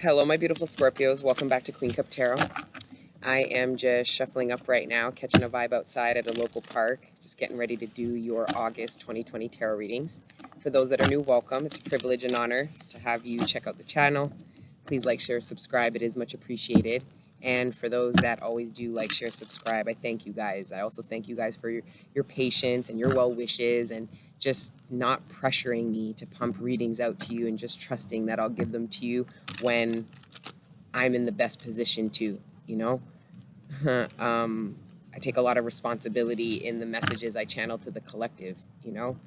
Hello, my beautiful Scorpios. Welcome back to Queen Cup Tarot. I am just shuffling up right now, catching a vibe outside at a local park, just getting ready to do your August 2020 tarot readings. For those that are new, welcome. It's a privilege and honor to have you check out the channel. Please like, share, subscribe. It is much appreciated. And for those that always do like, share, subscribe, I thank you guys. I also thank you guys for your patience and your well wishes and just not pressuring me to pump readings out to you and just trusting that I'll give them to you when I'm in the best position to, you know. I take a lot of responsibility in the messages I channel to the collective, you know,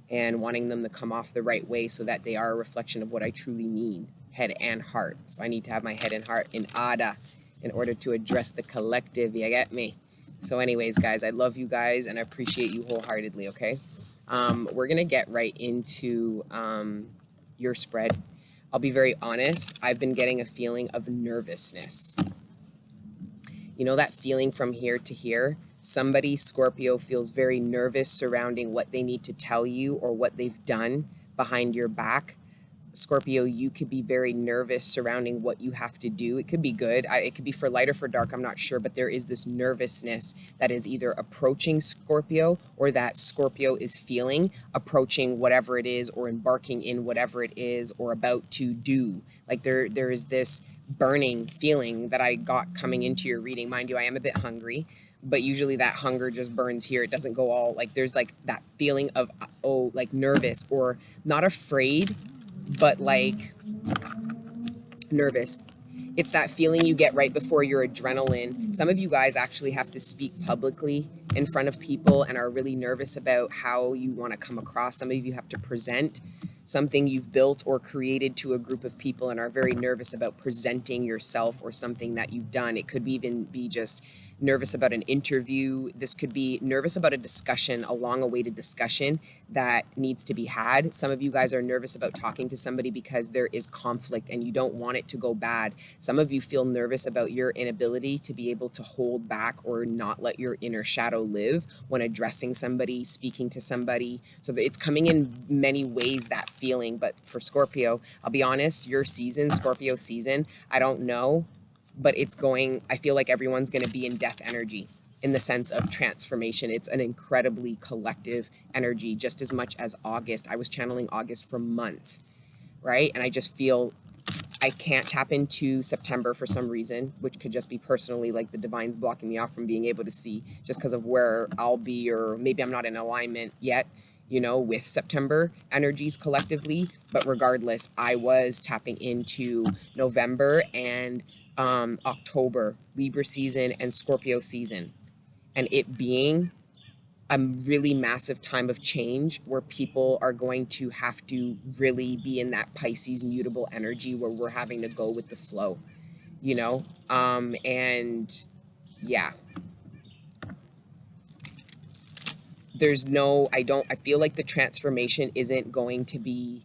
and wanting them to come off the right way so that they are a reflection of what I truly mean, head and heart. So I need to have my head and heart in order in order to address the collective. You get me? So anyways, guys, I love you guys and I appreciate you wholeheartedly, okay? We're going to get right into your spread. I'll be very honest. I've been getting a feeling of nervousness. You know that feeling from here to here? Somebody, Scorpio, feels very nervous surrounding what they need to tell you or what they've done behind your back. Scorpio, you could be very nervous surrounding what you have to do. It could be good. It could be for light or for dark. I'm not sure. But there is this nervousness that is either approaching Scorpio or that Scorpio is feeling approaching whatever it is or embarking in whatever it is or about to do. Like there is this burning feeling that I got coming into your reading. Mind you, I am a bit hungry. But usually that hunger just burns here. It doesn't go all like there's like that feeling of, oh, like nervous or not afraid, but like nervous. It's that feeling you get right before your adrenaline. Some of you guys actually have to speak publicly in front of people and are really nervous about how you want to come across. Some of you have to present something you've built or created to a group of people and are very nervous about presenting yourself or something that you've done. It could even be just nervous about an interview. This could be nervous about a discussion, a long-awaited discussion that needs to be had. Some of you guys are nervous about talking to somebody because there is conflict and you don't want it to go bad. Some of you feel nervous about your inability to be able to hold back or not let your inner shadow live when addressing somebody, speaking to somebody. So it's coming in many ways, that feeling. But for Scorpio, I'll be honest, your season, Scorpio season, I don't know, but it's going, I feel like everyone's going to be in death energy in the sense of transformation. It's an incredibly collective energy, just as much as August. I was channeling August for months, right? And I just feel I can't tap into September for some reason, which could just be personally like the divine's blocking me off from being able to see just because of where I'll be, or maybe I'm not in alignment yet, you know, with September energies collectively. But regardless, I was tapping into November and October, Libra season and Scorpio season, and it being a really massive time of change where people are going to have to really be in that Pisces mutable energy where we're having to go with the flow, you know? And yeah, I feel like the transformation isn't going to be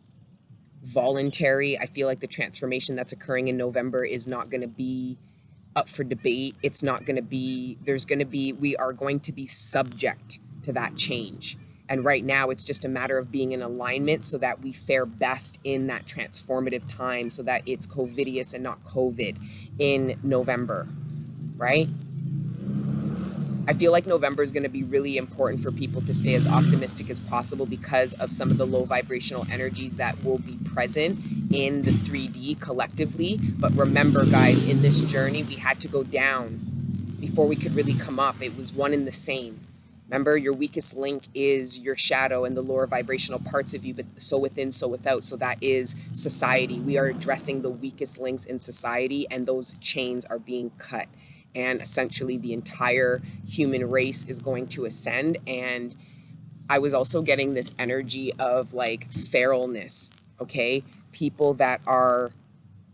voluntary. I feel like the transformation that's occurring in November is not going to be up for debate. It's not going to be, we are going to be subject to that change. And right now it's just a matter of being in alignment so that we fare best in that transformative time, so that it's COVIDious and not COVID in November, right? I feel like November is going to be really important for people to stay as optimistic as possible because of some of the low vibrational energies that will be present in the 3D collectively. But remember, guys, in this journey, we had to go down before we could really come up. It was one and the same. Remember, your weakest link is your shadow and the lower vibrational parts of you, but so within, so without. So that is society. We are addressing the weakest links in society, and those chains are being cut. And essentially the entire human race is going to ascend. And I was also getting this energy of like feralness, okay? People that are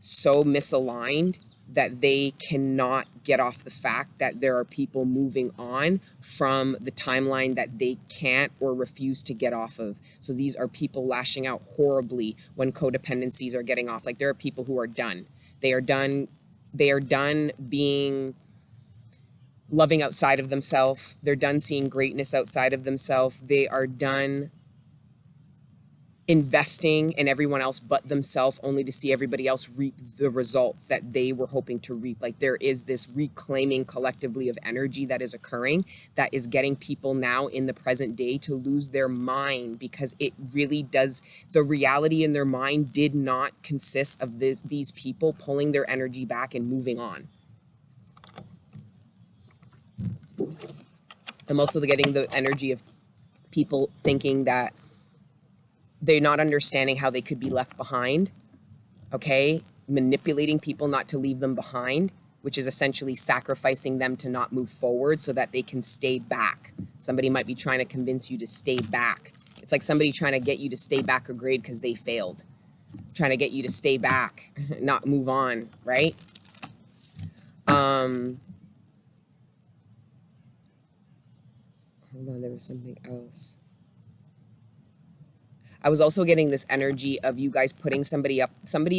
so misaligned that they cannot get off the fact that there are people moving on from the timeline that they can't or refuse to get off of. So these are people lashing out horribly when codependencies are getting off. Like there are people who are done. They are done being loving outside of themselves. They're done seeing greatness outside of themselves. They are done investing in everyone else but themselves, only to see everybody else reap the results that they were hoping to reap. Like, there is this reclaiming collectively of energy that is occurring, that is getting people now in the present day to lose their mind, because it really does, the reality in their mind did not consist of these people pulling their energy back and moving on. I'm also getting the energy of people thinking that they're not understanding how they could be left behind, okay? Manipulating people not to leave them behind, which is essentially sacrificing them to not move forward so that they can stay back. Somebody might be trying to convince you to stay back. It's like somebody trying to get you to stay back a grade because they failed. Trying to get you to stay back, not move on, right? Hold on, there was something else. I was also getting this energy of you guys putting somebody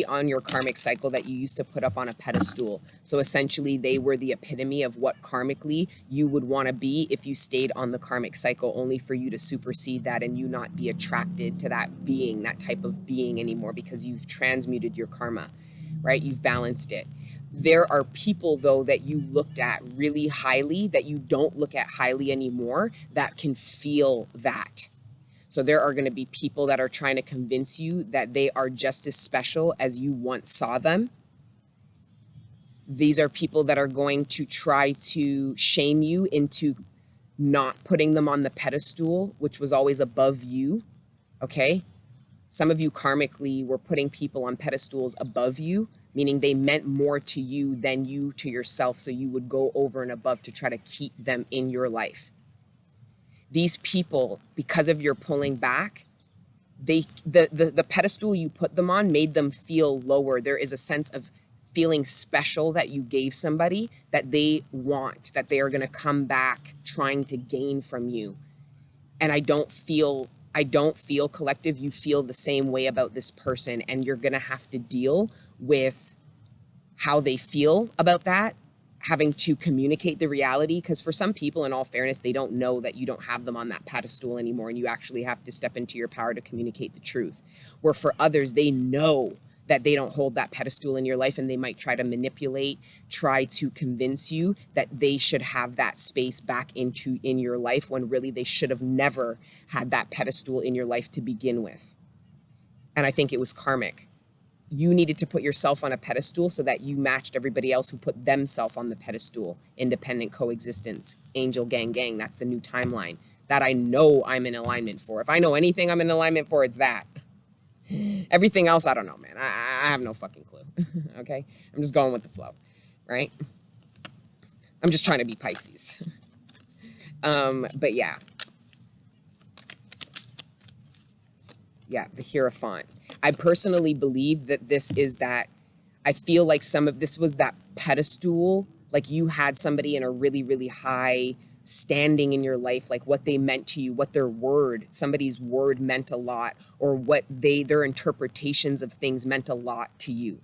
on your karmic cycle that you used to put up on a pedestal. So essentially they were the epitome of what karmically you would want to be if you stayed on the karmic cycle, only for you to supersede that and you not be attracted to that being, that type of being anymore, because you've transmuted your karma, right? You've balanced it. There are people, though, that you looked at really highly that you don't look at highly anymore, that can feel that. So there are going to be people that are trying to convince you that they are just as special as you once saw them. These are people that are going to try to shame you into not putting them on the pedestal, which was always above you, okay? Some of you karmically were putting people on pedestals above you, meaning they meant more to you than you to yourself, so you would go over and above to try to keep them in your life. These people, because of your pulling back, the pedestal you put them on made them feel lower. There is a sense of feeling special that you gave somebody that they want, that they are going to come back trying to gain from you. And I don't feel collective, you feel the same way about this person, and you're going to have to deal with how they feel about that, having to communicate the reality, because for some people, in all fairness, they don't know that you don't have them on that pedestal anymore, and you actually have to step into your power to communicate the truth. Where for others, they know that they don't hold that pedestal in your life, and they might try to manipulate, try to convince you that they should have that space back in your life, when really they should have never had that pedestal in your life to begin with. And I think it was karmic. You needed to put yourself on a pedestal so that you matched everybody else who put themselves on the pedestal. Independent coexistence, angel gang gang. That's the new timeline that I know I'm in alignment for. If I know anything I'm in alignment for, it's that. Everything else, I don't know, man. I have no fucking clue. Okay? I'm just going with the flow, right? I'm just trying to be Pisces. But yeah. Yeah, the Hierophant. I personally believe that this is that, I feel like this was that pedestal, like you had somebody in a really, really high standing in your life, like what they meant to you, what somebody's word meant a lot, or what their interpretations of things meant a lot to you.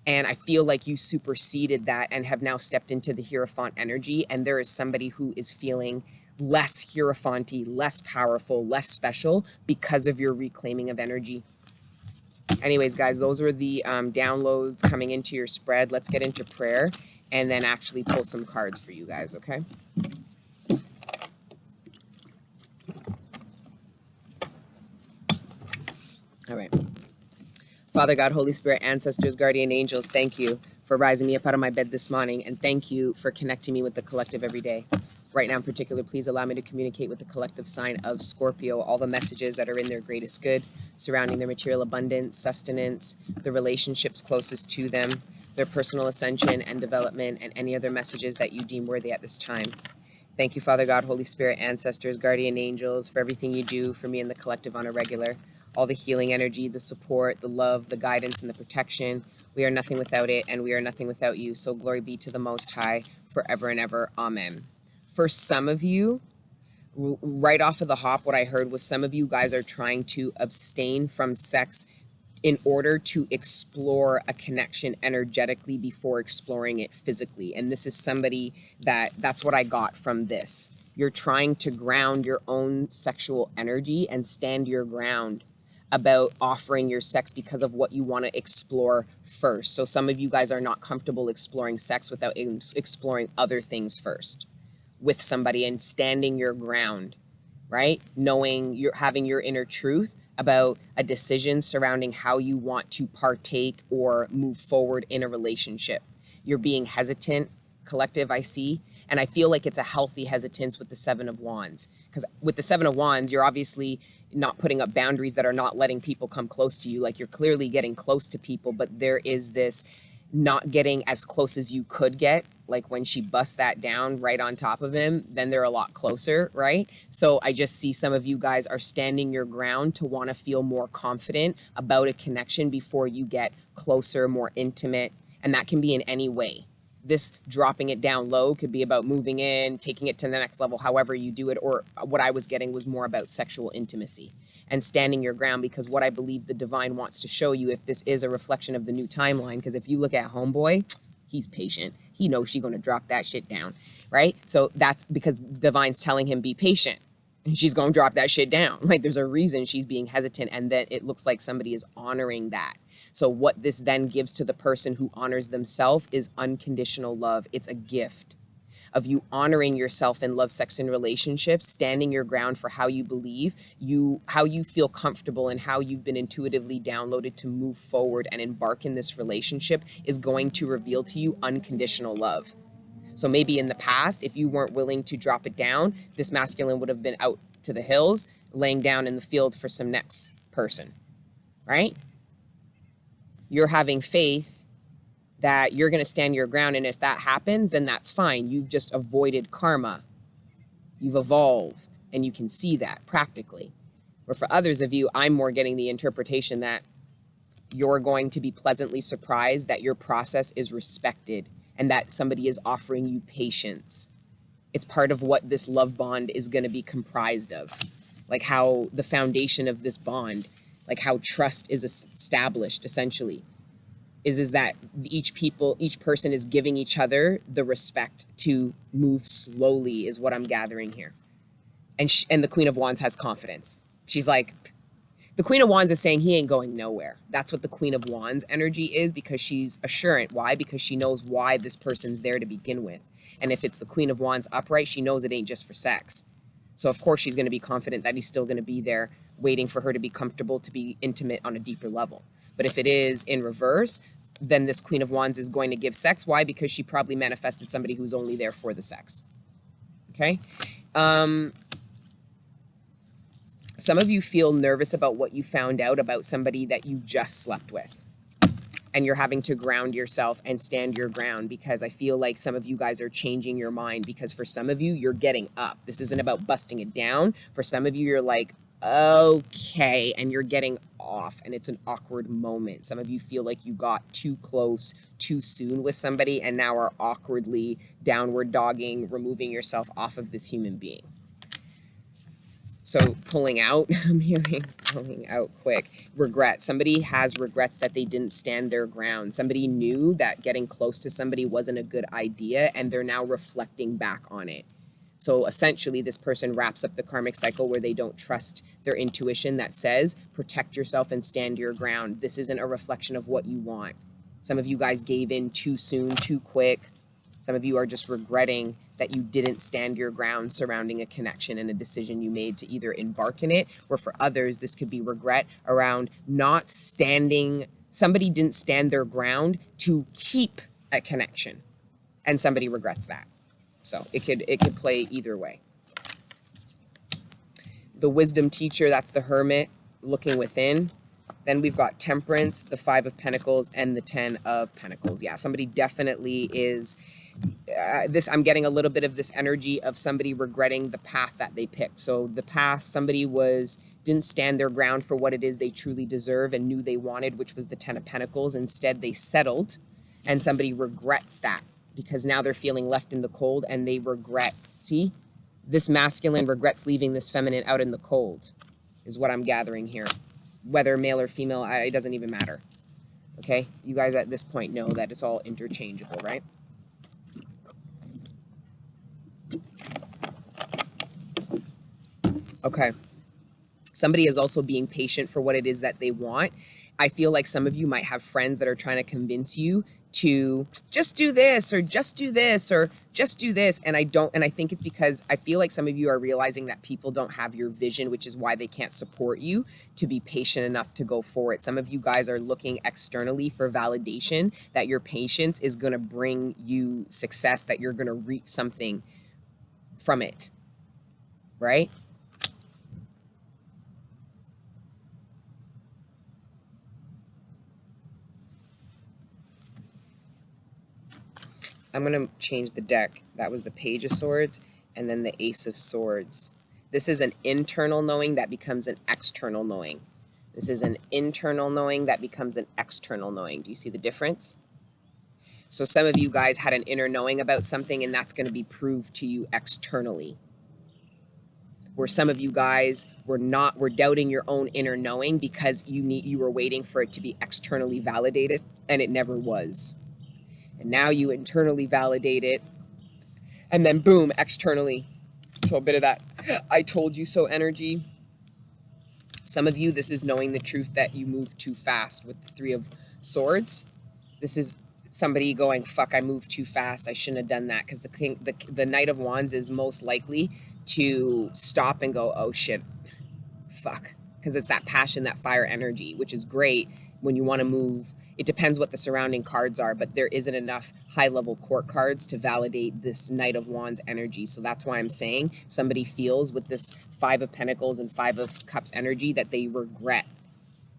And I feel like you superseded that and have now stepped into the Hierophant energy, and there is somebody who is feeling less Hierophant-y, less powerful, less special because of your reclaiming of energy. Anyways, guys, those were the downloads coming into your spread. Let's get into prayer and then actually pull some cards for you guys, okay? All right. Father God, Holy Spirit, ancestors, guardian angels, thank you for rising me up out of my bed this morning, and thank you for connecting me with the collective every day. Right now in particular, please allow me to communicate with the collective sign of Scorpio all the messages that are in their greatest good, surrounding their material abundance, sustenance, the relationships closest to them, their personal ascension and development, and any other messages that you deem worthy at this time. Thank you, Father God, Holy Spirit, ancestors, guardian angels, for everything you do for me and the collective on a regular. All the healing energy, the support, the love, the guidance, and the protection. We are nothing without it, and we are nothing without you. So glory be to the Most High forever and ever. Amen. For some of you, right off of the hop, what I heard was some of you guys are trying to abstain from sex in order to explore a connection energetically before exploring it physically. And this is somebody that's what I got from this. You're trying to ground your own sexual energy and stand your ground about offering your sex because of what you want to explore first. So some of you guys are not comfortable exploring sex without exploring other things first with somebody and standing your ground, right? Knowing you're having your inner truth about a decision surrounding how you want to partake or move forward in a relationship. You're being hesitant, collective, I see. And I feel like it's a healthy hesitance with the Seven of Wands. Because with the Seven of Wands, you're obviously not putting up boundaries that are not letting people come close to you. Like, you're clearly getting close to people, but there is this not getting as close as you could get. Like when she busts that down right on top of him, then they're a lot closer, right? So I just see some of you guys are standing your ground to want to feel more confident about a connection before you get closer, more intimate. And that can be in any way. This dropping it down low could be about moving in, taking it to the next level, however you do it. Or what I was getting was more about sexual intimacy and standing your ground, because what I believe the divine wants to show you, if this is a reflection of the new timeline, because if you look at Homeboy, he's patient. He knows she's going to drop that shit down, right? So that's because divine's telling him be patient. And she's going to drop that shit down. Like, there's a reason she's being hesitant, and that it looks like somebody is honoring that. So what this then gives to the person who honors themselves is unconditional love. It's a gift of you honoring yourself in love, sex, and relationships, standing your ground for how you believe, how you feel comfortable, and how you've been intuitively downloaded to move forward and embark in this relationship is going to reveal to you unconditional love. So maybe in the past, if you weren't willing to drop it down, this masculine would have been out to the hills, laying down in the field for some next person, right? You're having faith that you're going to stand your ground. And if that happens, then that's fine. You've just avoided karma. You've evolved, and you can see that practically. Or for others of you, I'm more getting the interpretation that you're going to be pleasantly surprised that your process is respected and that somebody is offering you patience. It's part of what this love bond is going to be comprised of. Like how the foundation of this bond, like how trust is established essentially, is that each person is giving each other the respect to move slowly, is what I'm gathering here. And the Queen of Wands has confidence. She's like, the Queen of Wands is saying he ain't going nowhere. That's what the Queen of Wands energy is, because she's assurant. Why? Because she knows why this person's there to begin with. And if it's the Queen of Wands upright, she knows it ain't just for sex. So of course she's going to be confident that he's still going to be there waiting for her to be comfortable, to be intimate on a deeper level. But if it is in reverse, then this Queen of Wands is going to give sex. Why? Because she probably manifested somebody who's only there for the sex. Okay? Some of you feel nervous about what you found out about somebody that you just slept with. And you're having to ground yourself and stand your ground, because I feel like some of you guys are changing your mind, because for some of you, you're getting up. This isn't about busting it down. For some of you, you're like, okay, and you're getting off, and it's an awkward moment. Some of you feel like you got too close too soon with somebody and now are awkwardly downward dogging, removing yourself off of this human being. So pulling out, I'm hearing pulling out quick. Regret. Somebody has regrets that they didn't stand their ground. Somebody knew that getting close to somebody wasn't a good idea, and they're now reflecting back on it. So essentially, this person wraps up the karmic cycle where they don't trust their intuition that says, protect yourself and stand your ground. This isn't a reflection of what you want. Some of you guys gave in too soon, too quick. Some of you are just regretting that you didn't stand your ground surrounding a connection and a decision you made to either embark in it, or for others, this could be regret around not standing. Somebody didn't stand their ground to keep a connection, and somebody regrets that. So it could play either way. The wisdom teacher, that's the hermit looking within. Then we've got Temperance, the Five of Pentacles, and the Ten of Pentacles. Yeah, somebody definitely is I'm getting a little bit of this energy of somebody regretting the path that they picked. So the path, somebody didn't stand their ground for what it is they truly deserve and knew they wanted, which was the Ten of Pentacles. Instead, they settled, and somebody regrets that because now they're feeling left in the cold and they regret. See, this masculine regrets leaving this feminine out in the cold is what I'm gathering here. Whether male or female, it doesn't even matter. Okay? You guys at this point know that it's all interchangeable, right? Okay. Somebody is also being patient for what it is that they want. I feel like some of you might have friends that are trying to convince you to just do this or just do this or just do this. And I think it's because I feel like some of you are realizing that people don't have your vision, which is why they can't support you to be patient enough to go for it. Some of you guys are looking externally for validation that your patience is going to bring you success, that you're going to reap something from it, right? I'm going to change the deck. That was the Page of Swords and then the Ace of Swords. This is an internal knowing that becomes an external knowing. This is an internal knowing that becomes an external knowing. Do you see the difference? So some of you guys had an inner knowing about something, and that's going to be proved to you externally. Where some of you guys were doubting your own inner knowing because you were waiting for it to be externally validated, and it never was. And now you internally validate it, and then boom, externally. So a bit of that I told you so energy. Some of you, this is knowing the truth that you moved too fast with the Three of Swords. This is somebody going, fuck, I moved too fast. I shouldn't have done that. Because the Knight of Wands is most likely to stop and go, oh shit, fuck. Because it's that passion, that fire energy, which is great when you want to move. It depends what the surrounding cards are, but there isn't enough high-level court cards to validate this Knight of Wands energy. So that's why I'm saying somebody feels with this Five of Pentacles and Five of Cups energy that they regret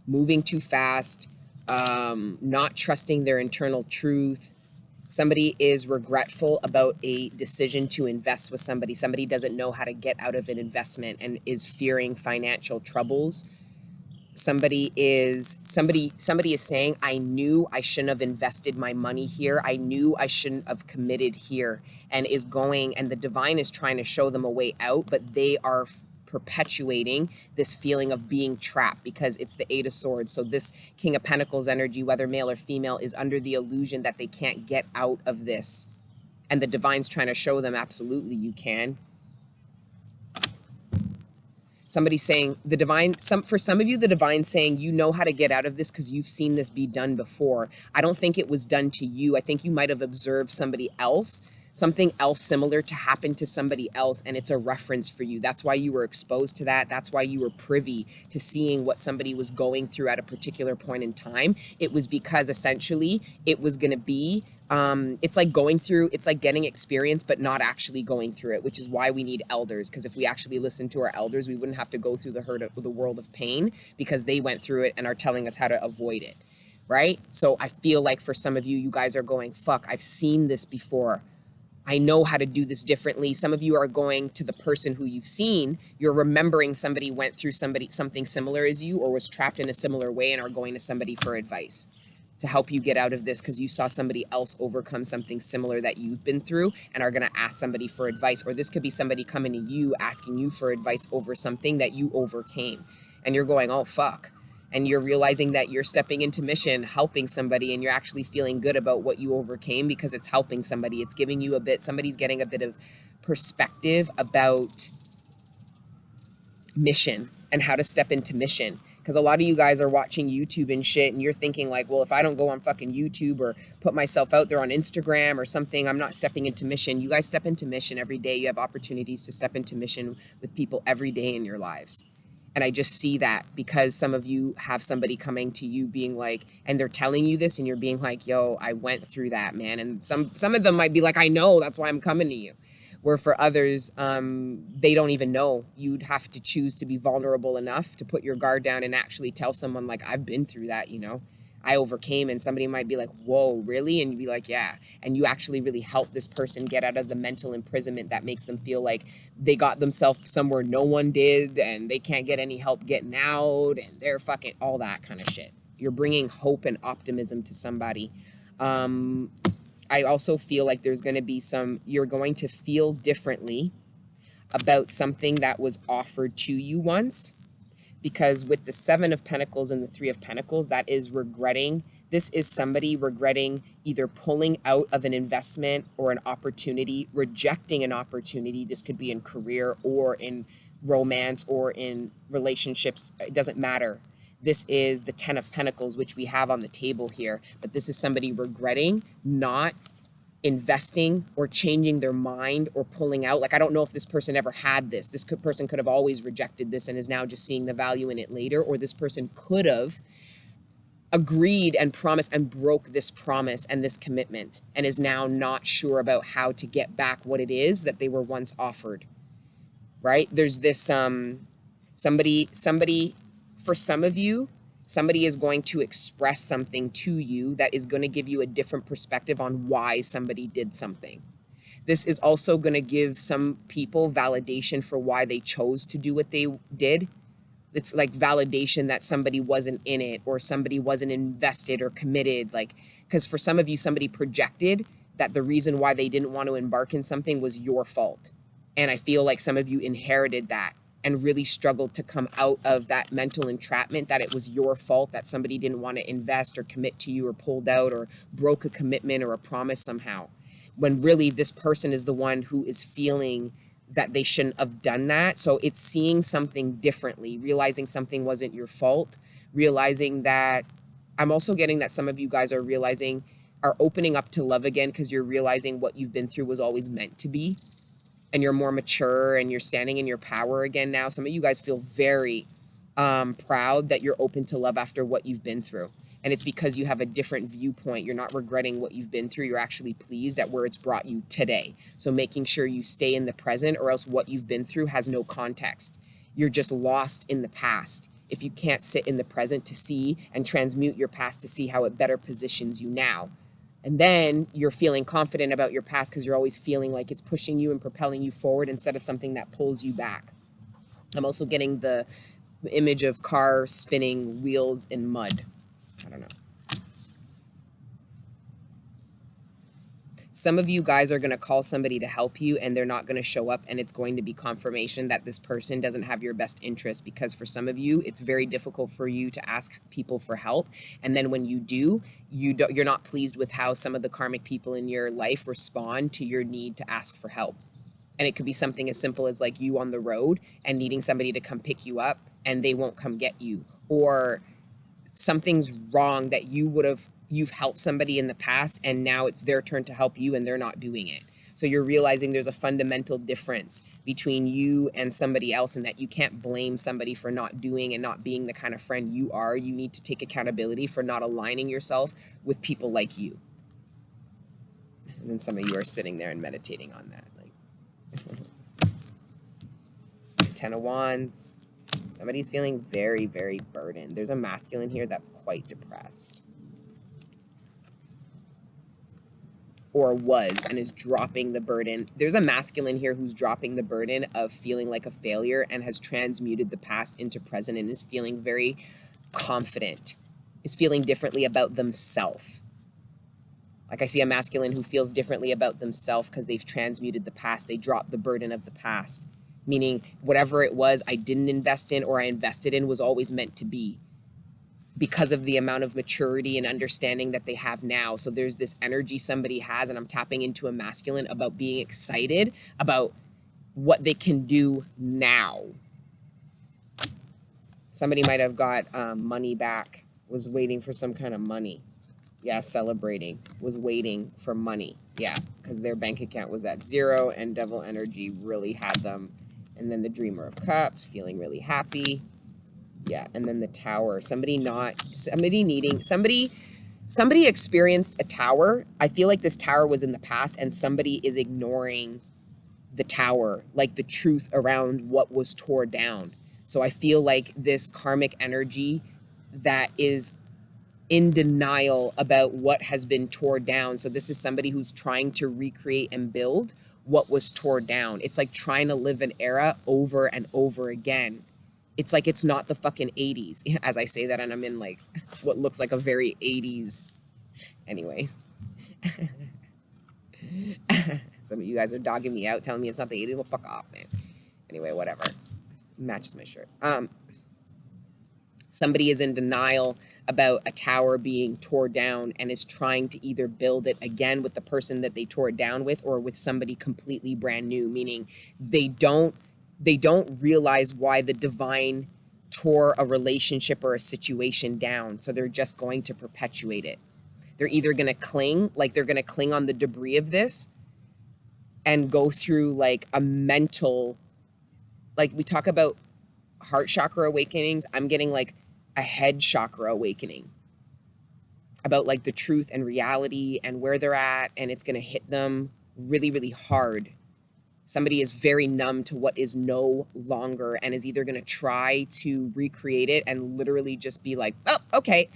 moving too fast, not trusting their internal truth. Somebody is regretful about a decision to invest with somebody. Somebody doesn't know how to get out of an investment and is fearing financial troubles. Somebody is saying, I knew I shouldn't have invested my money here. I knew I shouldn't have committed here, and the divine is trying to show them a way out, but they are perpetuating this feeling of being trapped because it's the Eight of Swords. So this King of Pentacles energy, whether male or female, is under the illusion that they can't get out of this. And the divine's trying to show them, absolutely you can. Somebody's saying, for some of you, the divine's saying, you know how to get out of this because you've seen this be done before. I don't think it was done to you. I think you might have observed something else similar to happen to somebody else, and it's a reference for you. That's why you were exposed to that. That's why you were privy to seeing what somebody was going through at a particular point in time. It was because essentially it was going to be it's like getting experience, but not actually going through it, which is why we need elders. Because if we actually listen to our elders, we wouldn't have to go through the world of pain because they went through it and are telling us how to avoid it, right? So I feel like for some of you, you guys are going, fuck, I've seen this before. I know how to do this differently. Some of you are going to the person who you've seen. You're remembering somebody went through something similar as you or was trapped in a similar way and are going to somebody for advice to help you get out of this because you saw somebody else overcome something similar that you've been through and are going to ask somebody for advice. Or this could be somebody coming to you asking you for advice over something that you overcame. And you're going, oh, fuck. And you're realizing that you're stepping into mission, helping somebody, and you're actually feeling good about what you overcame because it's helping somebody. It's giving you somebody's getting a bit of perspective about mission and how to step into mission. Because a lot of you guys are watching YouTube and shit, and you're thinking like, well, if I don't go on fucking YouTube or put myself out there on Instagram or something, I'm not stepping into mission. You guys step into mission every day. You have opportunities to step into mission with people every day in your lives. And I just see that because some of you have somebody coming to you being like, and they're telling you this and you're being like, yo, I went through that, man. And some of them might be like, I know, that's why I'm coming to you. Where for others, they don't even know. You'd have to choose to be vulnerable enough to put your guard down and actually tell someone like, I've been through that, you know. I overcame, and somebody might be like, whoa, really? And you'd be like, yeah. And you actually really help this person get out of the mental imprisonment that makes them feel like they got themselves somewhere no one did and they can't get any help getting out and they're fucking all that kind of shit. You're bringing hope and optimism to somebody. I also feel like there's going to be you're going to feel differently about something that was offered to you once. Because with the Seven of Pentacles and the Three of Pentacles, that is regretting. This is somebody regretting either pulling out of an investment or an opportunity, rejecting an opportunity. This could be in career or in romance or in relationships. It doesn't matter. This is the 10 of Pentacles, which we have on the table here. But this is somebody regretting not investing or changing their mind or pulling out. Like, I don't know if this person ever had this. This person could have always rejected this and is now just seeing the value in it later. Or this person could have agreed and promised and broke this promise and this commitment and is now not sure about how to get back what it is that they were once offered, right? There's this, somebody, for some of you, somebody is going to express something to you that is going to give you a different perspective on why somebody did something. This is also going to give some people validation for why they chose to do what they did. It's like validation that somebody wasn't in it or somebody wasn't invested or committed. Like, because for some of you, somebody projected that the reason why they didn't want to embark in something was your fault. And I feel like some of you inherited that and really struggled to come out of that mental entrapment that it was your fault that somebody didn't want to invest or commit to you or pulled out or broke a commitment or a promise somehow. When really this person is the one who is feeling that they shouldn't have done that. So it's seeing something differently, realizing something wasn't your fault, realizing that I'm also getting that some of you guys are realizing, are opening up to love again because you're realizing what you've been through was always meant to be. And you're more mature and you're standing in your power again now. Some of you guys feel very proud that you're open to love after what you've been through. And it's because you have a different viewpoint. You're not regretting what you've been through. You're actually pleased at where it's brought you today. So making sure you stay in the present, or else what you've been through has no context. You're just lost in the past if you can't sit in the present to see and transmute your past to see how it better positions you now. And then you're feeling confident about your past because you're always feeling like it's pushing you and propelling you forward instead of something that pulls you back. I'm also getting the image of car spinning wheels in mud. I don't know. Some of you guys are going to call somebody to help you and they're not going to show up, and it's going to be confirmation that this person doesn't have your best interest, because for some of you, it's very difficult for you to ask people for help. And then when you do, you're not pleased with how some of the karmic people in your life respond to your need to ask for help. And it could be something as simple as like you on the road and needing somebody to come pick you up and they won't come get you, or something's wrong that you've helped somebody in the past and now it's their turn to help you and they're not doing it. So you're realizing there's a fundamental difference between you and somebody else, and that you can't blame somebody for not doing and not being the kind of friend you are. You need to take accountability for not aligning yourself with people like you. And then some of you are sitting there and meditating on that. Like 10 of Wands. Somebody's feeling very, very burdened. There's a masculine here that's quite depressed. Or was, and is dropping the burden. There's a masculine here who's dropping the burden of feeling like a failure and has transmuted the past into present and is feeling very confident, is feeling differently about themselves. Like I see a masculine who feels differently about themselves because they've transmuted the past. They dropped the burden of the past. Meaning whatever it was I didn't invest in or I invested in was always meant to be, because of the amount of maturity and understanding that they have now. So there's this energy somebody has, and I'm tapping into a masculine about being excited about what they can do now. Somebody might have got money back, was waiting for some kind of money. Yeah, celebrating, was waiting for money. Yeah, because their bank account was at 0 and devil energy really had them. And then the Dreamer of Cups, feeling really happy. Yeah, and then the Tower. Somebody experienced a tower. I feel like this tower was in the past and somebody is ignoring the tower, like the truth around what was torn down. So I feel like this karmic energy that is in denial about what has been torn down. So this is somebody who's trying to recreate and build what was torn down. It's like trying to live an era over and over again. It's like it's not the fucking 80s. As I say that, and I'm in like what looks like a very 80s. Anyways. Some of you guys are dogging me out, telling me it's not the 80s. Well, fuck off, man. Anyway, whatever. Matches my shirt. Somebody is in denial about a tower being torn down and is trying to either build it again with the person that they tore it down with or with somebody completely brand new, meaning they don't they don't realize why the divine tore a relationship or a situation down. So they're just going to perpetuate it. They're either going to cling, like they're going to cling on the debris of this and go through like a mental, like we talk about heart chakra awakenings. I'm getting like a head chakra awakening about like the truth and reality and where they're at. And it's going to hit them really, really hard. Somebody is very numb to what is no longer and is either going to try to recreate it and literally just be like, oh, okay.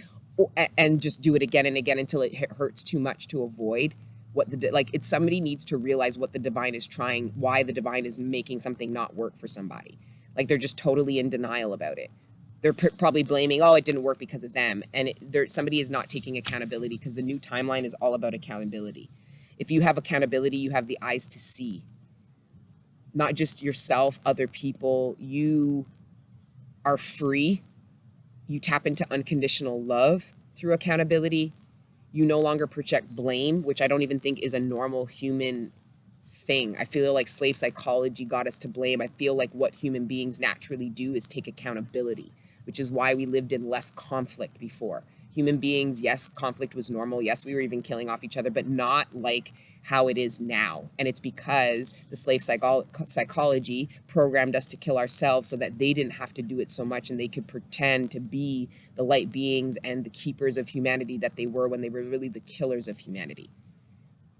And just do it again and again until it hurts too much to avoid what the, like it's somebody needs to realize what the divine is trying, why the divine is making something not work for somebody. Like they're just totally in denial about it. They're probably blaming, oh, it didn't work because of them. And somebody is not taking accountability because the new timeline is all about accountability. If you have accountability, you have the eyes to see. Not just yourself, other people. You are free. You tap into unconditional love through accountability. You no longer project blame, which I don't even think is a normal human thing. I feel like slave psychology got us to blame. I feel like what human beings naturally do is take accountability, which is why we lived in less conflict before. Human beings, yes, conflict was normal. Yes, we were even killing off each other, but not like how it is now. And it's because the slave psychology programmed us to kill ourselves so that they didn't have to do it so much and they could pretend to be the light beings and the keepers of humanity that they were when they were really the killers of humanity,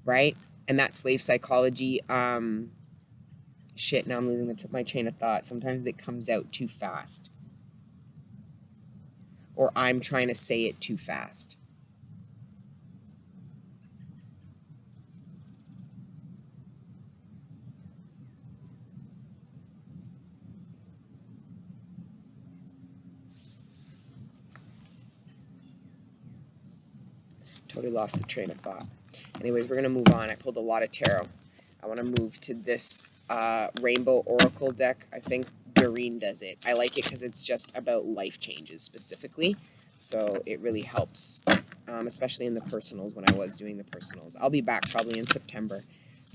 right? And that slave psychology, shit, now I'm losing my train of thought. Sometimes it comes out too fast. Or I'm trying to say it too fast. Totally lost the train of thought. Anyways, we're going to move on. I pulled a lot of tarot. I want to move to this Rainbow Oracle deck. I think Doreen does it. I like it because it's just about life changes specifically. So it really helps, especially in the personals when I was doing the personals. I'll be back probably in September.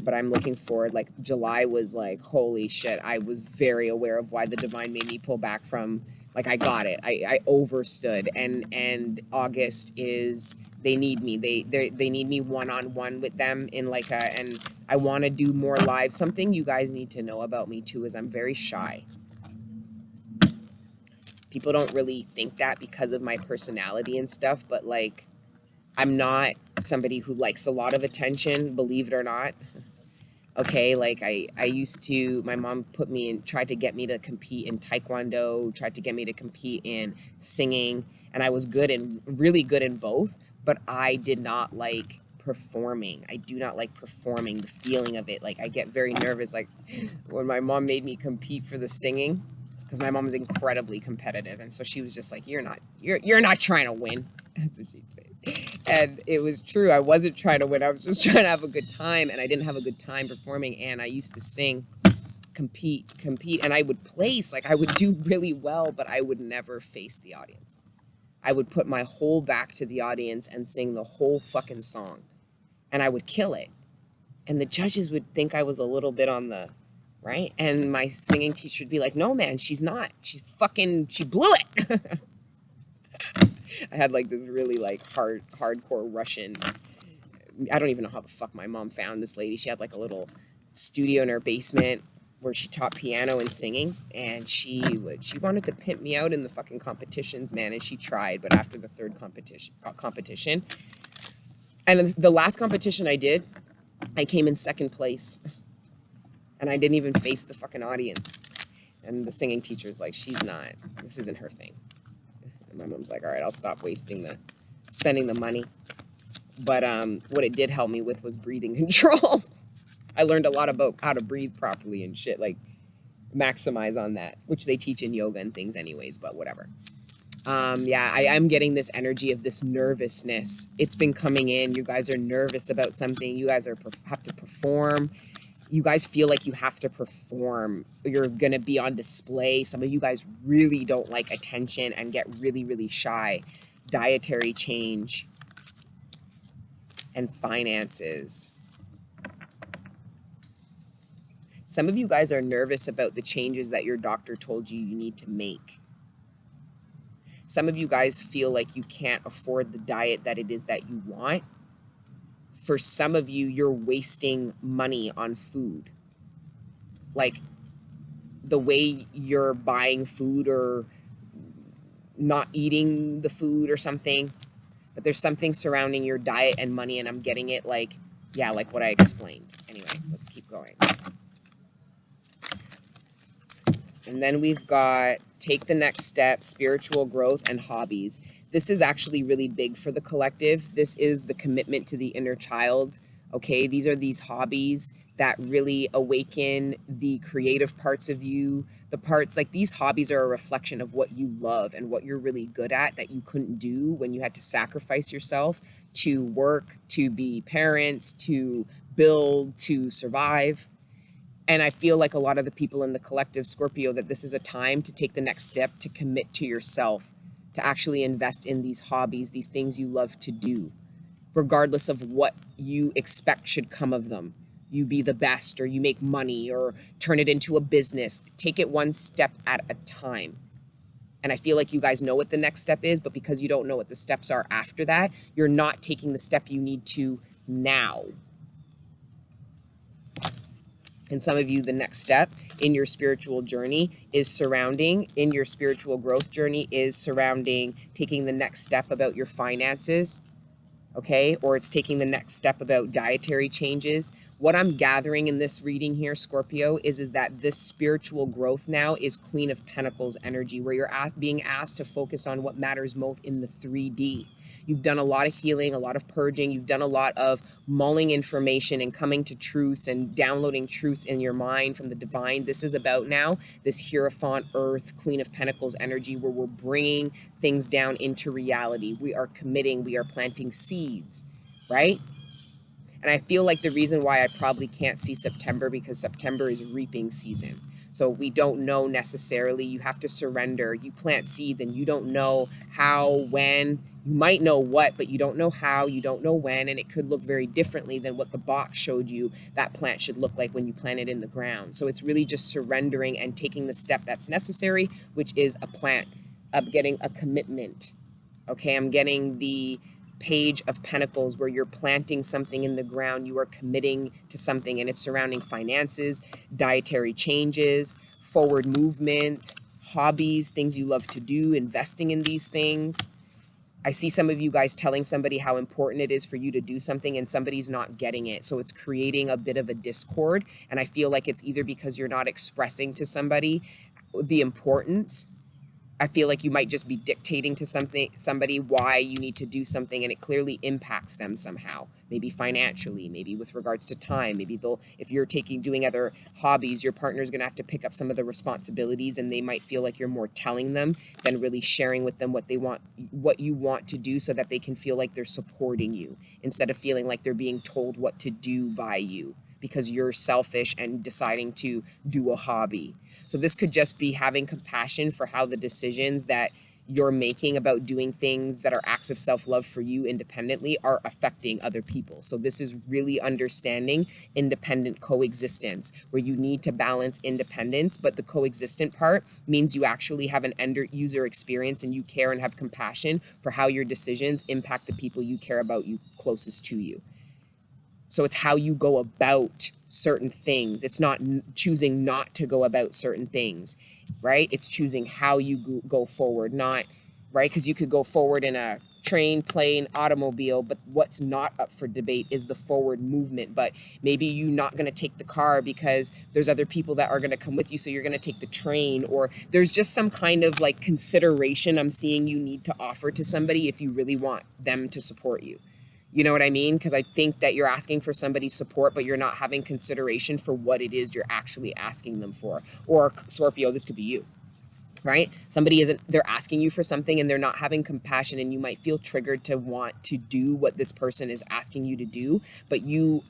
But I'm looking forward. Like July was like, holy shit. I was very aware of why the divine made me pull back from, like I got it. I overstood. And August is, they need me. They need me one-on-one with them in like a, and I want to do more live. Something you guys need to know about me too is I'm very shy. People don't really think that because of my personality and stuff, but like I'm not somebody who likes a lot of attention, believe it or not. Okay, like I used to, my mom put me in, tried to get me to compete in taekwondo, tried to get me to compete in singing, and I was good and really good in both, but I did not like performing. I do not like performing, the feeling of it. Like I get very nervous, like when my mom made me compete for the singing, because my mom is incredibly competitive, and so she was just like, you're not trying to win. That's what she'd say. And it was true. I wasn't trying to win. I was just trying to have a good time, and I didn't have a good time performing. And I used to sing, compete, and I would place. Like I would do really well, but I would never face the audience. I would put my whole back to the audience and sing the whole fucking song, and I would kill it. And the judges would think I was a little bit on the right. And my singing teacher would be like, "No, man, she's not. She blew it." I had like this really like hardcore Russian. I don't even know how the fuck my mom found this lady. She had like a little studio in her basement where she taught piano and singing, and she wanted to pimp me out in the fucking competitions, man, and she tried, but after the third competition, and the last competition I did, I came in second place, and I didn't even face the fucking audience. And the singing teacher's like, this isn't her thing. And my mom's like, all right, I'll stop spending the money. But what it did help me with was breathing control. I learned a lot about how to breathe properly and shit, like maximize on that, which they teach in yoga and things anyways, but whatever. Yeah, I am getting this energy of this nervousness. It's been coming in. You guys are nervous about something. You guys have to perform. You guys feel like you have to perform. You're going to be on display. Some of you guys really don't like attention and get really, really shy. Dietary change and finances. Some of you guys are nervous about the changes that your doctor told you need to make. Some of you guys feel like you can't afford the diet that it is that you want. For some of you, you're wasting money on food. Like the way you're buying food or not eating the food or something. But there's something surrounding your diet and money, and I'm getting it like, yeah, like what I explained. Anyway, let's keep going. And then we've got take the next step, spiritual growth, and hobbies. This is actually really big for the collective. This is the commitment to the inner child. Okay, these are these hobbies that really awaken the creative parts of you. The parts, like these hobbies are a reflection of what you love and what you're really good at that you couldn't do when you had to sacrifice yourself to work, to be parents, to build, to survive. And I feel like a lot of the people in the collective Scorpio, that this is a time to take the next step, to commit to yourself, to actually invest in these hobbies, these things you love to do, regardless of what you expect should come of them. You be the best, or you make money, or turn it into a business. Take it one step at a time. And I feel like you guys know what the next step is, but because you don't know what the steps are after that, you're not taking the step you need to now. And some of you, the next step in your spiritual journey is surrounding, in your spiritual growth journey is surrounding taking the next step about your finances, okay? Or it's taking the next step about dietary changes. What I'm gathering in this reading here, Scorpio, is that this spiritual growth now is Queen of Pentacles energy, where you're being asked to focus on what matters most in the 3D. You've done a lot of healing, a lot of purging. You've done a lot of mulling information and coming to truths and downloading truths in your mind from the divine. This is about now this Hierophant Earth, Queen of Pentacles energy, where we're bringing things down into reality. We are committing, we are planting seeds, right? And I feel like the reason why I probably can't see September, because September is reaping season. So we don't know necessarily. You have to surrender. You plant seeds and you don't know how, when. You might know what, but you don't know how, you don't know when, and it could look very differently than what the box showed you that plant should look like when you plant it in the ground. So it's really just surrendering and taking the step that's necessary, which is a plant, of getting a commitment. Okay, I'm getting the Page of Pentacles, where you're planting something in the ground, you are committing to something, and it's surrounding finances, dietary changes, forward movement, hobbies, things you love to do, investing in these things. I see some of you guys telling somebody how important it is for you to do something, and somebody's not getting it. So it's creating a bit of a discord. And I feel like it's either because you're not expressing to somebody the importance. I feel like you might just be dictating to somebody why you need to do something, and it clearly impacts them somehow. Maybe financially, maybe with regards to time. Maybe if you're doing other hobbies, your partner's going to have to pick up some of the responsibilities, and they might feel like you're more telling them than really sharing with them what you want to do, so that they can feel like they're supporting you instead of feeling like they're being told what to do by you because you're selfish and deciding to do a hobby. So this could just be having compassion for how the decisions that you're making about doing things that are acts of self-love for you independently are affecting other people. So this is really understanding independent coexistence, where you need to balance independence, but the coexistent part means you actually have an end user experience, and you care and have compassion for how your decisions impact the people you care about, you closest to you. So it's how you go about certain things. It's not choosing not to go about certain things, right? It's choosing how you go forward, not, right? Because you could go forward in a train, plane, automobile, but what's not up for debate is the forward movement. But maybe you're not going to take the car because there's other people that are going to come with you, so you're going to take the train, or there's just some kind of like consideration I'm seeing you need to offer to somebody if you really want them to support you. You know what I mean? Because I think that you're asking for somebody's support, but you're not having consideration for what it is you're actually asking them for. Or Scorpio, this could be you, right? They're asking you for something and they're not having compassion, and you might feel triggered to want to do what this person is asking you to do, but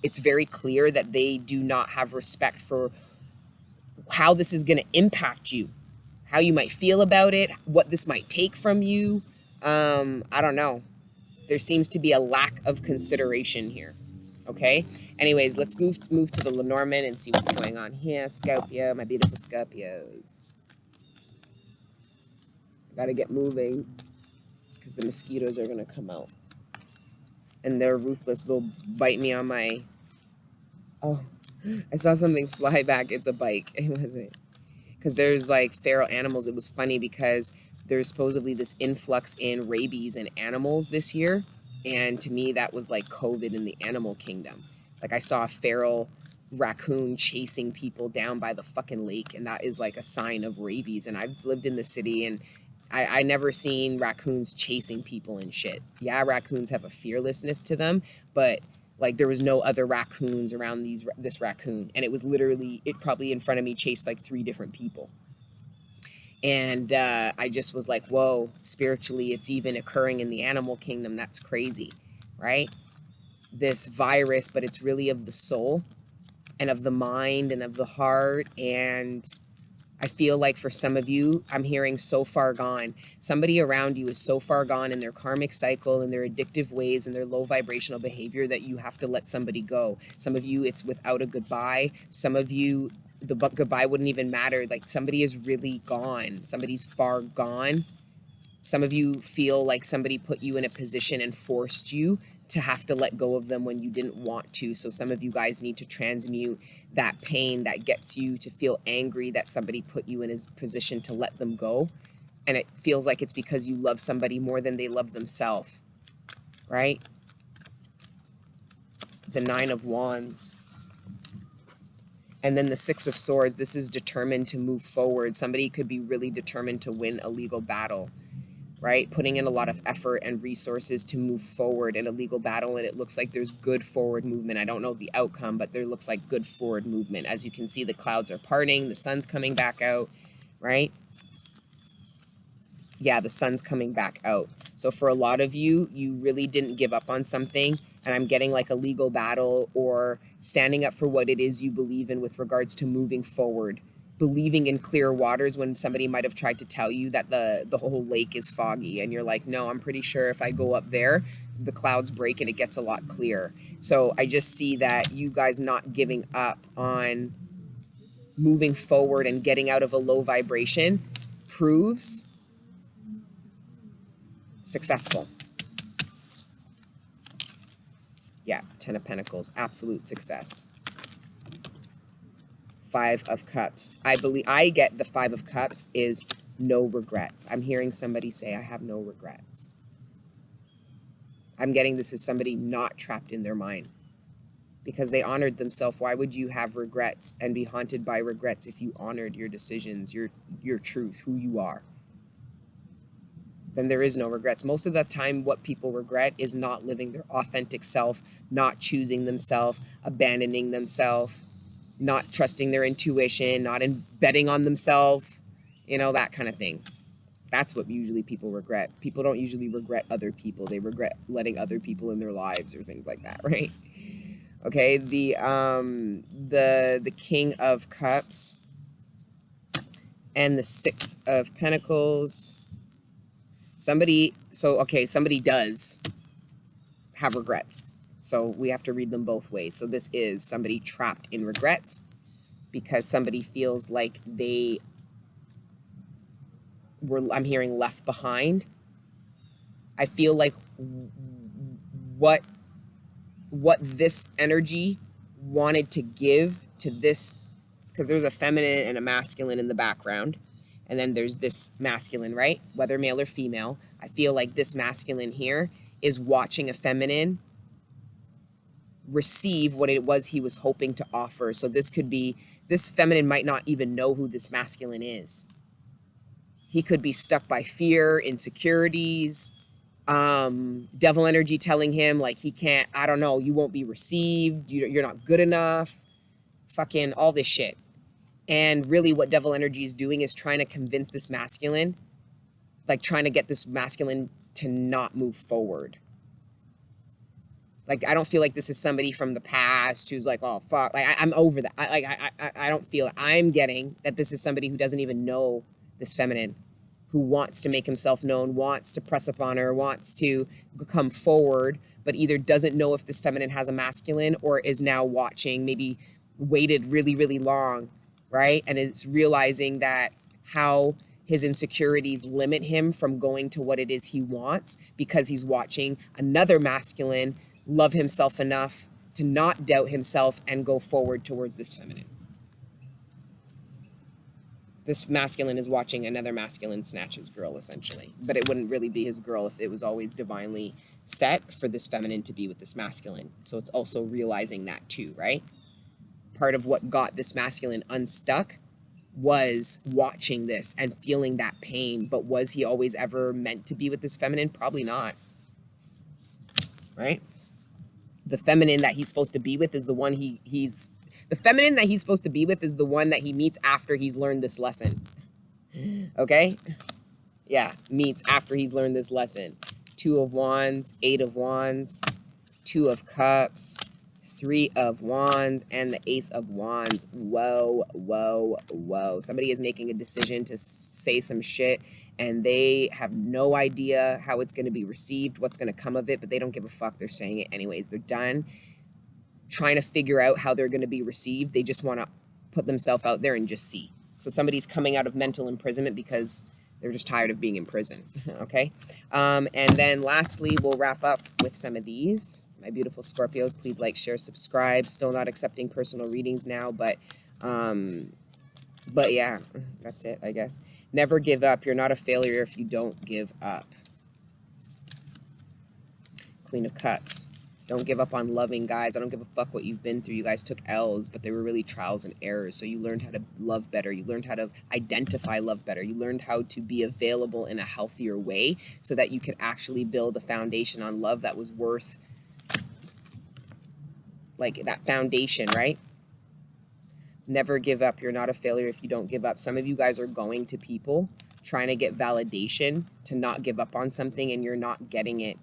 it's very clear that they do not have respect for how this is going to impact you, how you might feel about it, what this might take from you. I don't know. There seems to be a lack of consideration here, Okay. Anyways, let's move to the Lenormand and see what's going on here. Scorpio, my beautiful Scorpios. I gotta get moving because the mosquitoes are gonna come out. And they're ruthless. They'll bite me on my... Oh, I saw something fly back. It's a bike. It wasn't. Because there's like feral animals. It was funny because there's supposedly this influx in rabies in animals this year. And to me, that was like COVID in the animal kingdom. Like I saw a feral raccoon chasing people down by the fucking lake. And that is like a sign of rabies. And I've lived in the city and I never seen raccoons chasing people and shit. Yeah, raccoons have a fearlessness to them, but like there was no other raccoons around this raccoon, and it was literally, it probably in front of me chased like 3 different people. And I just was like, whoa, spiritually, it's even occurring in the animal kingdom. That's crazy, right? This virus, but it's really of the soul and of the mind and of the heart. And I feel like for some of you, I'm hearing so far gone. Somebody around you is so far gone in their karmic cycle and their addictive ways and their low vibrational behavior that you have to let somebody go. Some of you, it's without a goodbye. Some of you, the goodbye wouldn't even matter. Like somebody is really gone. Somebody's far gone. Some of you feel like somebody put you in a position and forced you to have to let go of them when you didn't want to. So some of you guys need to transmute that pain that gets you to feel angry that somebody put you in a position to let them go. And it feels like it's because you love somebody more than they love themselves, right? The 9 of Wands. And then the 6 of Swords. This is determined to move forward. Somebody could be really determined to win a legal battle, right? Putting in a lot of effort and resources to move forward in a legal battle. And it looks like there's good forward movement. I don't know the outcome, but there looks like good forward movement. As you can see, the clouds are parting. The sun's coming back out, right? Yeah, the sun's coming back out. So for a lot of you, you really didn't give up on something. And I'm getting like a legal battle or standing up for what it is you believe in with regards to moving forward. Believing in clear waters when somebody might have tried to tell you that the whole lake is foggy. And you're like, no, I'm pretty sure if I go up there, the clouds break and it gets a lot clearer. So I just see that you guys not giving up on moving forward and getting out of a low vibration proves successful. Yeah, 10 of Pentacles, absolute success. 5 of Cups. I believe I get the 5 of Cups is no regrets. I'm hearing somebody say, I have no regrets. I'm getting this as somebody not trapped in their mind because they honored themselves. Why would you have regrets and be haunted by regrets if you honored your decisions, your truth, who you are? Then there is no regrets. Most of the time, what people regret is not living their authentic self, not choosing themselves, abandoning themselves, not trusting their intuition, not betting on themselves, you know, that kind of thing. That's what usually people regret. People don't usually regret other people. They regret letting other people in their lives or things like that, right? Okay, the King of Cups and the 6 of Pentacles. Somebody does have regrets. So we have to read them both ways. So this is somebody trapped in regrets because somebody feels like they were, I'm hearing, left behind. I feel like what this energy wanted to give to this, because there's a feminine and a masculine in the background, and then there's this masculine, right? Whether male or female, I feel like this masculine here is watching a feminine receive what it was he was hoping to offer. So this could be, this feminine might not even know who this masculine is. He could be stuck by fear, insecurities, devil energy telling him like he can't, I don't know, you won't be received, you're not good enough, fucking all this shit. And really what devil energy is doing is trying to convince this masculine, like trying to get this masculine to not move forward. Like, I don't feel like this is somebody from the past who's like, oh, fuck, like, I'm over that. I don't feel it. I'm getting that this is somebody who doesn't even know this feminine, who wants to make himself known, wants to press upon her, wants to come forward, but either doesn't know if this feminine has a masculine or is now watching, maybe waited really, really long, right? And is realizing that how his insecurities limit him from going to what it is he wants because he's watching another masculine love himself enough to not doubt himself and go forward towards this feminine. This masculine is watching another masculine snatch his girl, essentially. But it wouldn't really be his girl if it was always divinely set for this feminine to be with this masculine. So it's also realizing that too, right? Part of what got this masculine unstuck was watching this and feeling that pain. But was he always ever meant to be with this feminine? Probably not, right? The feminine that he's supposed to be with is the one the feminine that he's supposed to be with is the one that he meets after he's learned this lesson. Okay? Yeah, meets after he's learned this lesson. 2 of Wands, 8 of Wands, 2 of Cups, 3 of Wands, and the Ace of Wands. Whoa, whoa, whoa. Somebody is making a decision to say some shit, and they have no idea how it's going to be received, what's going to come of it, but they don't give a fuck. They're saying it anyways. They're done trying to figure out how they're going to be received. They just want to put themselves out there and just see. So somebody's coming out of mental imprisonment because they're just tired of being in prison. Okay. And then lastly, we'll wrap up with some of these. My beautiful Scorpios, please like, share, subscribe. Still not accepting personal readings now, but yeah, that's it, I guess. Never give up. You're not a failure if you don't give up. Queen of Cups. Don't give up on loving, guys. I don't give a fuck what you've been through. You guys took L's, but they were really trials and errors. So you learned how to love better. You learned how to identify love better. You learned how to be available in a healthier way so that you could actually build a foundation on love that was worth, like, that foundation, right? Never give up. You're not a failure if you don't give up. Some of you guys are going to people trying to get validation to not give up on something, and you're not getting it.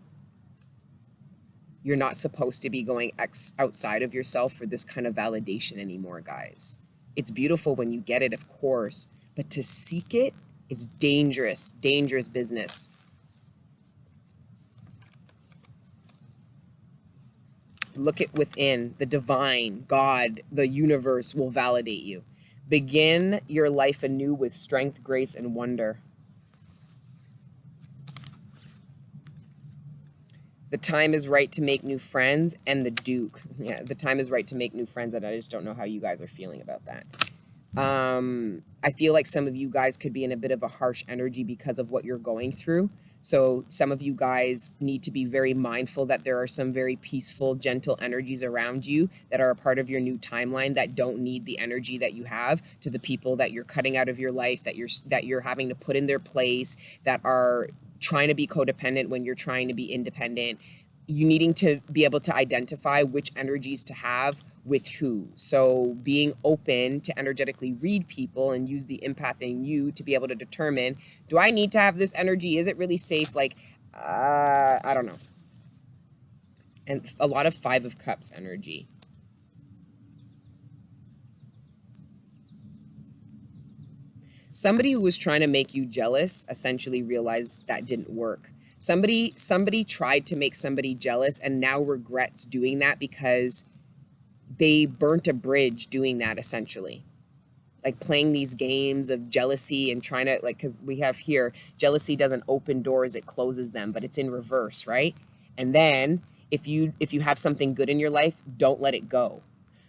You're not supposed to be going outside of yourself for this kind of validation anymore, guys. It's beautiful when you get it, of course, but to seek it is dangerous, dangerous business. Look at within. The divine, God, the universe will validate you. Begin your life anew with strength, grace, and wonder. The time is right to make new friends, and the Duke. Yeah, the time is right to make new friends, and I just don't know how you guys are feeling about that. I feel like some of you guys could be in a bit of a harsh energy because of what you're going through. So some of you guys need to be very mindful that there are some very peaceful, gentle energies around you that are a part of your new timeline that don't need the energy that you have, to the people that you're cutting out of your life, that you're having to put in their place, that are trying to be codependent when you're trying to be independent. You needing to be able to identify which energies to have with who. So being open to energetically read people and use the empath in you to be able to determine, do I need to have this energy? Is it really safe? Like, I don't know. And a lot of 5 of Cups energy. Somebody who was trying to make you jealous essentially realized that didn't work. Somebody tried to make somebody jealous and now regrets doing that because they burnt a bridge doing that, essentially. Like playing these games of jealousy and trying to, like, because we have here, jealousy doesn't open doors, it closes them, but it's in reverse, right? And then if you have something good in your life, don't let it go.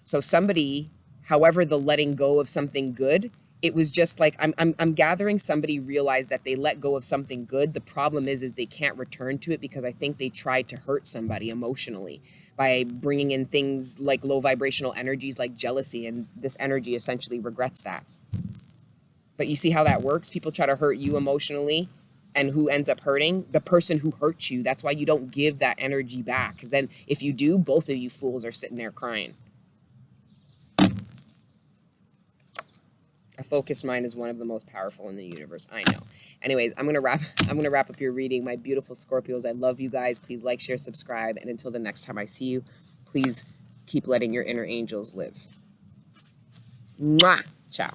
So somebody, however, the letting go of something good, it was just like, I'm gathering somebody realized that they let go of something good. The problem is they can't return to it because I think they tried to hurt somebody emotionally by bringing in things like low vibrational energies like jealousy, and this energy essentially regrets that. But you see how that works? People try to hurt you emotionally, and who ends up hurting? The person who hurt you. That's why you don't give that energy back, because then if you do, both of you fools are sitting there crying. A focused mind is one of the most powerful in the universe. I know. Anyways, I'm gonna wrap up your reading. My beautiful Scorpios, I love you guys. Please like, share, subscribe, and until the next time I see you, please keep letting your inner angels live. Mwah! Ciao.